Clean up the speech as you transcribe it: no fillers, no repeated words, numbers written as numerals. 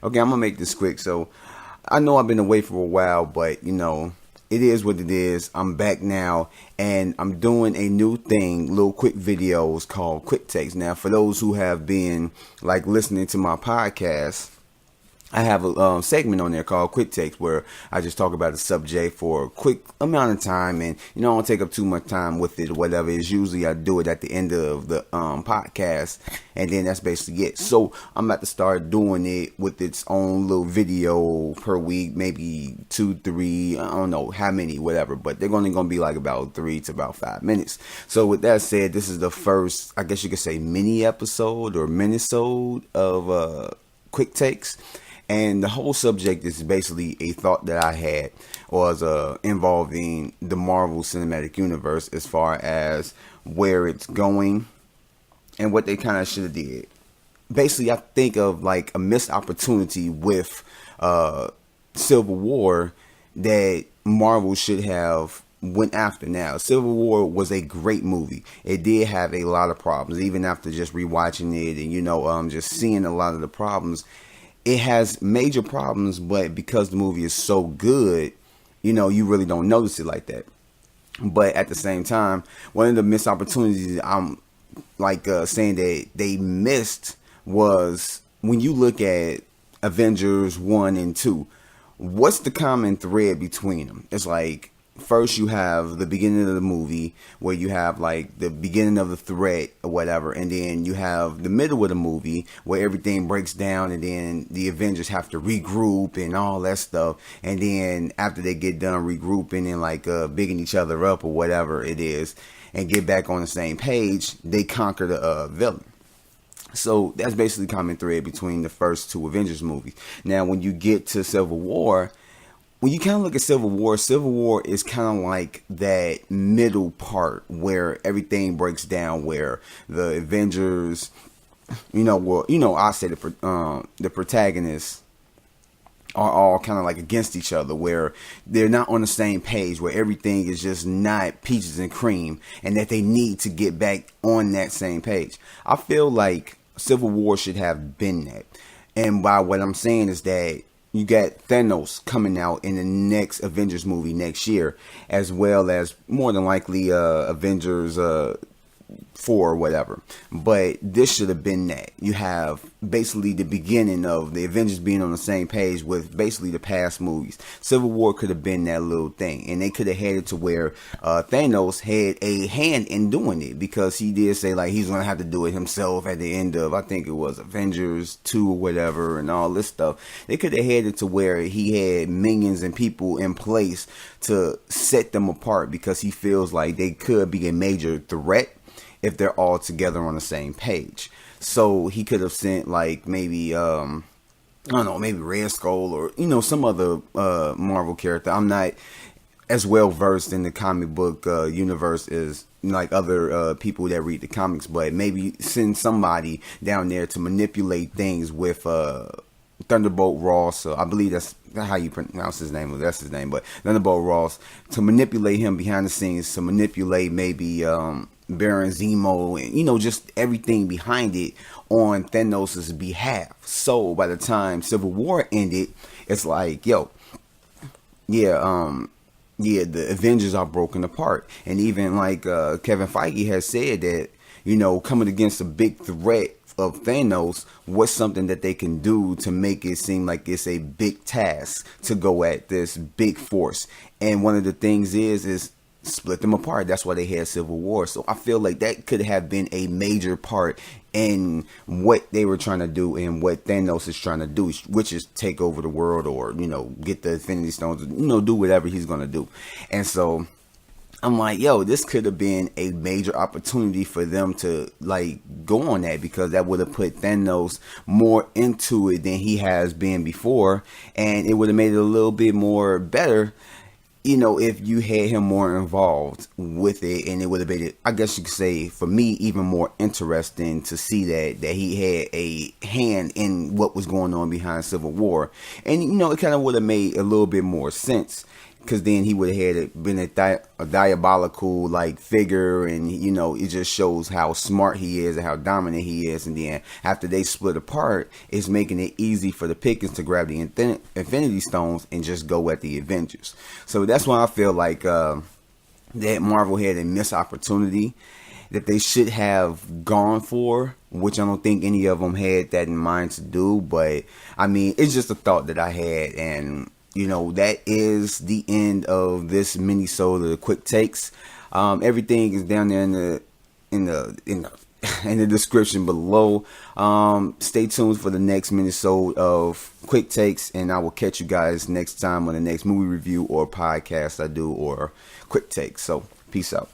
Okay, I'm gonna make this quick. So I know I've been away for a while, but it is what it is. I'm back now, and I'm doing a new thing, little quick videos called quick takes. Now, for those who have been like listening to my podcast, I have a segment on there called Quick Takes where I just talk about a subject for a quick amount of time, and I don't take up too much time with it or whatever. It's usually I do it at the end of the podcast, and then that's basically it. So I'm about to start doing it with its own little video per week, maybe 2, 3, I don't know how many, whatever, but they're only gonna be like about 3 to about 5 minutes. So with that said, this is the first, I guess you could say, mini episode or minisode of Quick Takes. And the whole subject is basically a thought that I had was involving the Marvel Cinematic Universe as far as where it's going and what they kind of should have did. Basically, I think of like a missed opportunity with Civil War that Marvel should have went after. Now, Civil War was a great movie. It did have a lot of problems, even after just rewatching it and just seeing a lot of the problems. It has major problems, but because the movie is so good, you really don't notice it like that. But at the same time, one of the missed opportunities I'm saying that they missed was when you look at Avengers 1 and 2, what's the common thread between them? It's like, first you have the beginning of the movie where you have like the beginning of the threat or whatever, and then you have the middle of the movie where everything breaks down, and then the Avengers have to regroup and all that stuff, and then after they get done regrouping and bigging each other up or whatever it is and get back on the same page, they conquer the villain. So that's basically the common thread between the first two Avengers movies. Now when you get to Civil War, when you kind of look at Civil War is kind of like that middle part where everything breaks down, where the Avengers, I say the protagonists are all kind of like against each other, where they're not on the same page, where everything is just not peaches and cream, and that they need to get back on that same page. I feel like Civil War should have been that. And by what I'm saying is that you got Thanos coming out in the next Avengers movie next year, as well as more than likely Avengers 4 or whatever. But this should have been that. You have basically the beginning of the Avengers being on the same page with basically the past movies. Civil War could have been that little thing, and they could have had it to where Thanos had a hand in doing it, because he did say like he's gonna have to do it himself at the end of, I think it was Avengers 2 or whatever, and all this stuff. They could have had it to where he had minions and people in place to set them apart, because he feels like they could be a major threat if they're all together on the same page. So he could have sent like maybe I don't know, maybe Red Skull or some other Marvel character. I'm not as well versed in the comic book universe as like other people that read the comics, but maybe send somebody down there to manipulate things with Thunderbolt Ross. I believe that's how you pronounce his name, or that's his name, but Thunderbolt Ross, to manipulate him behind the scenes, to manipulate maybe Baron Zemo, and just everything behind it on Thanos' behalf. So by the time Civil War ended, it's like, the Avengers are broken apart. And even like Kevin Feige has said that, coming against a big threat of Thanos, what's something that they can do to make it seem like it's a big task to go at this big force. And one of the things is split them apart. That's why they had Civil War. So I feel like that could have been a major part in what they were trying to do and what Thanos is trying to do, which is take over the world, or get the Infinity Stones, do whatever he's gonna do. And so I'm like, this could have been a major opportunity for them to go on that, because that would have put Thanos more into it than he has been before, and it would have made it a little bit more better, if you had him more involved with it, and it would have made it, I guess you could say, for me, even more interesting to see that he had a hand in what was going on behind Civil War. And, it kind of would have made a little bit more sense. because then he would have had been a diabolical like figure, and it just shows how smart he is and how dominant he is. And then after they split apart, it's making it easy for the Pickens to grab the Infinity Stones and just go at the Avengers. So that's why I feel like that Marvel had a missed opportunity that they should have gone for, which I don't think any of them had that in mind to do. But I mean, it's just a thought that I had, and that is the end of this mini-sode of the quick takes. Everything is down there in the description below. Stay tuned for the next mini-sode of quick takes, and I will catch you guys next time on the next movie review or podcast I do or quick takes. So peace out.